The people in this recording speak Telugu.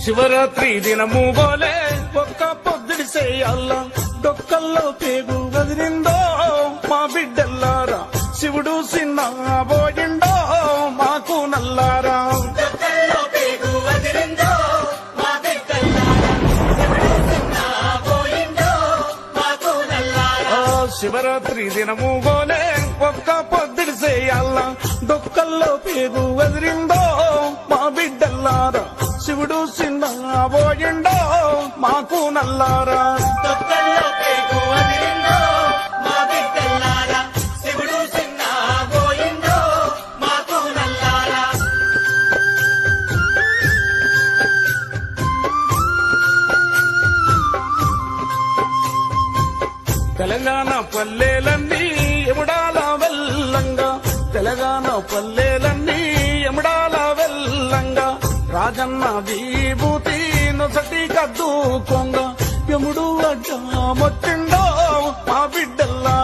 శివరాత్రి దినము గోలే ఒక్క పొద్దుడి చేయాల డొక్కల్లో పేగు వదిలిందో మా బిడ్డల్లారా శివుడు సిన్న పోయిండో మాకు నల్లారా శివరాత్రి దినము గోలే ఒక్క పొద్దుడి చేయాల డొక్కల్లో పేగు వదిలిందో మా బిడ్డల్లారా శివుడు సిన్న పోయిండో మాకు నల్లారా తెలంగాణ పల్లెలన్నీ ఎముడాల వెల్లంగా తెలంగాణ పల్లెలన్నీ ఎముడాల వెల్లంగా రాజన్న విభూతి నొసటి కద్దుకొంగ ఎముడు అడ్డ మొచ్చిండో మా బిడ్డల్లా